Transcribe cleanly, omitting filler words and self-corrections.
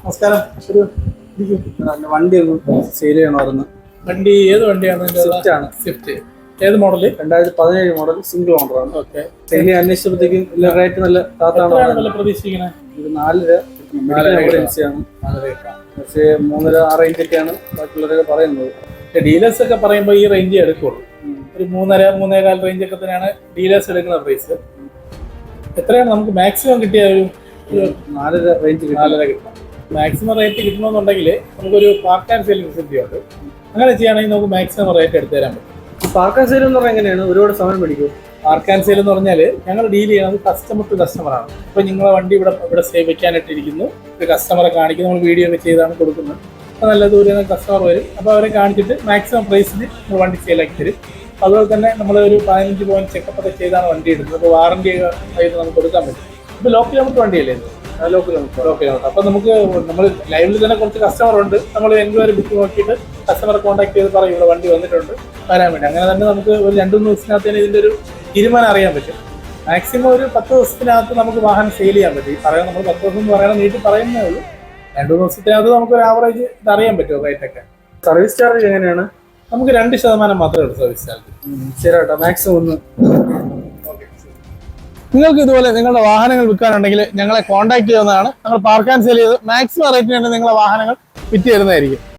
നമസ്കാരം. വണ്ടി ഒന്ന് സെയിൽ ചെയ്യണമായിരുന്നു. വണ്ടി ഏത് വണ്ടിയാണ്? സ്വിഫ്റ്റ് ആണ്. സ്വിഫ്റ്റ് ഏത് മോഡല്? 2017 മോഡൽ സിംഗിൾ ഓണറാണ്. ഓക്കെ. സെയിൽ അന്വേഷിച്ചപ്പോഴത്തേക്കും റേറ്റ് നല്ല താത്താണ്. പ്രതീക്ഷിക്കുന്നത് 4 ഏജൻസിയാണ്. പക്ഷേ 3.5 ആ റേഞ്ചൊക്കെയാണ് ബാക്കിയുള്ളവരൊക്കെ പറയുന്നത്. ഡീലേഴ്സ് ഒക്കെ പറയുമ്പോൾ ഈ റേഞ്ച് എടുക്കുള്ളൂ. ഒരു 3.5 റേഞ്ച് ഒക്കെ തന്നെയാണ് ഡീലേഴ്സ് എടുക്കുന്ന പ്രൈസ്. എത്രയാണ് നമുക്ക് മാക്സിമം കിട്ടിയ ഒരു 4.5 റേഞ്ച് 4.5 കിട്ടണം. മാക്സിമം റേറ്റ് കിട്ടണമെന്നുണ്ടെങ്കിൽ നമുക്കൊരു പാർക്ക് ആൻഡ് സെയിൽ ഫെസിലിറ്റി ഉണ്ട്. അങ്ങനെ ചെയ്യുകയാണെങ്കിൽ നമുക്ക് മാക്സിമം റേറ്റ് എടുത്തു തരാൻ പറ്റും. പാർക്ക് ആൻഡ് സെയിൽ എന്ന് പറഞ്ഞാൽ എങ്ങനെയാണ്? ഒരുപാട് സമയം പിടിക്കും. പാർക്ക് ആൻഡ് സെയിൽ എന്ന് പറഞ്ഞാൽ ഞങ്ങൾ ഡീൽ ചെയ്യുന്നത് കസ്റ്റമർ ടു കസ്റ്റമറാണ്. ഇപ്പോൾ നിങ്ങളെ വണ്ടി ഇവിടെ സേവ് വയ്ക്കാനായിട്ടിരിക്കുന്നു, ഒരു കസ്റ്റമറെ കാണിക്കുന്നു, നമ്മൾ വീഡിയോ ഒക്കെ ചെയ്താണ് കൊടുക്കുന്നത്. അപ്പോൾ നല്ല ദൂരെ നിന്ന് കസ്റ്റമർ വരും. അപ്പോൾ അവരെ കാണിച്ചിട്ട് മാക്സിമം പ്രൈസിന് നമ്മൾ വണ്ടി സെയിലാക്കി തരും. അതുപോലെ തന്നെ നമ്മൾ ഒരു 15 പോയിന്റ് ചെക്കപ്പ് ഒക്കെ ചെയ്താണ് വണ്ടി എടുക്കുന്നത്. അപ്പോൾ വാറണ്ടി ആയിട്ട് നമുക്ക് കൊടുക്കാൻ പറ്റും. ഇപ്പോൾ ലോ കിലോമീറ്റർ വണ്ടിയല്ലേ ഇത്? Low kilometre. അപ്പോൾ നമുക്ക് നമ്മൾ ലൈവിൽ തന്നെ കുറച്ച് കസ്റ്റമർ ഉണ്ട്. നമ്മൾ എൻക്വയറി ബുക്ക് നോക്കിയിട്ട് കസ്റ്റമറെ കോൺടാക്ട് ചെയ്ത് പറയും ഇവിടെ വണ്ടി വന്നിട്ടുണ്ട് വരാൻ വേണ്ടി. അങ്ങനെ തന്നെ നമുക്ക് ഒരു 2-3 ദിവസത്തിനകത്ത് തന്നെ ഇതിൻ്റെ ഒരു തീരുമാനം അറിയാൻ പറ്റും. മാക്സിമം ഒരു 10 ദിവസത്തിനകത്ത് നമുക്ക് വാഹനം സെയിൽ ചെയ്യാൻ പറ്റും. ഈ പറയാൻ നമ്മൾ 10 ദിവസം എന്ന് പറയണം, നീട്ടി പറയുന്നേ ഉള്ളൂ. 2 ദിവസത്തിനകത്ത് നമുക്ക് ഒരു ആവറേജ് ഇതറിയാൻ പറ്റുമോ റേറ്റൊക്കെ. സർവീസ് ചാർജ് എങ്ങനെയാണ്? നമുക്ക് 2% മാത്രമേ ഉള്ളൂ സർവീസ് ചാർജ്. ശരി കേട്ടോ, മാക്സിമം ഒന്ന്. നിങ്ങൾക്ക് ഇതുപോലെ നിങ്ങളുടെ വാഹനങ്ങൾ വിൽക്കാനുണ്ടെങ്കിൽ ഞങ്ങളെ കോൺടാക്ട് ചെയ്യുന്നതാണ്. ഞങ്ങൾ പാർക്ക് ആൻഡ് സെയിൽ ചെയ്ത് മാക്സിമം റേറ്റിന് വേണ്ടി നിങ്ങളുടെ വാഹനങ്ങൾ വിറ്റ് തരുന്നതായിരിക്കും.